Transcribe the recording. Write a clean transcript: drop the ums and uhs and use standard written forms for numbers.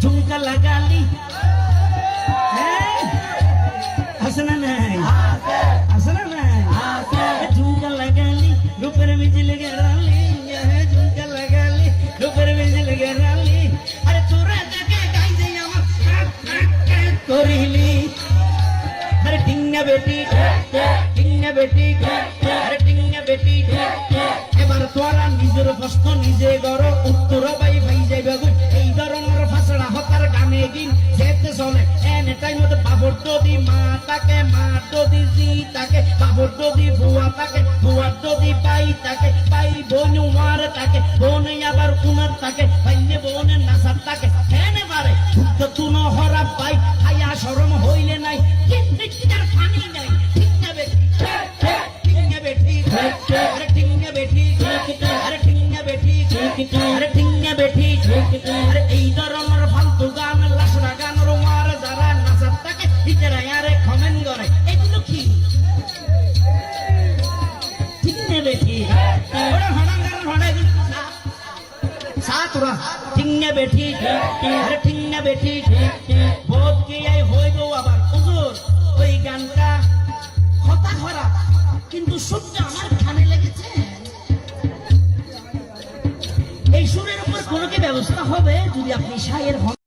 ঝুমকা লাগালি আছে না নাই আছে না নাই ঝুমকা লাগালি রূপের মিছিল গেরালি ঝুমকা লাগালি রূপের মিছিল গেরালি আরে তোরা দেখে গাই যে আমার করিলি আরে টিঙ্গা বেটি আরে টিঙ্গা বেটি এবার তোরা নিজের প্রশ্ন নিজে গড় উত্তর পাই যাইবে এই ধরনের ফাঁসড়া হতার গানে গিন যেতে চলে এনে টাইম মতো বাবর যদি মা তাকে মা যদি জি তাকে বাবর যদি বুয়া তাকে বুয়ার যদি পাই তাকে পাই বোন মার তাকে বোন আবার উনার তাকে পাইলে বোনের নাসার তাকে এনে পারে তো তুন হরা পাই হায়া শরম হইলে নাই কিন্তু তার পানি নাই টিঙ্গা বেটি আরে টিঙ্গা বেটি আরে টিঙ্গা বেটি আরে টিঙ্গা বেটি আরে এই ধরনের ফালতু গান লাসড়া গান রোমার যারা নাচার তাকে ইতারা আরে কমেন্ট করে এগুলো কি টিঙ্গা বেটি ওরা হনাঙ্গার হনাই সাতরা টিঙ্গা বেটি আরে টিঙ্গা বেটি বহুত কি এই হইব আবার হুজুর ওই গানটা কথা খারাপ কিন্তু সুরটা আমার কানে লেগেছে এই সুরের উপর কোনো কি ব্যবস্থা হবে যদি আপনি শায়ের হন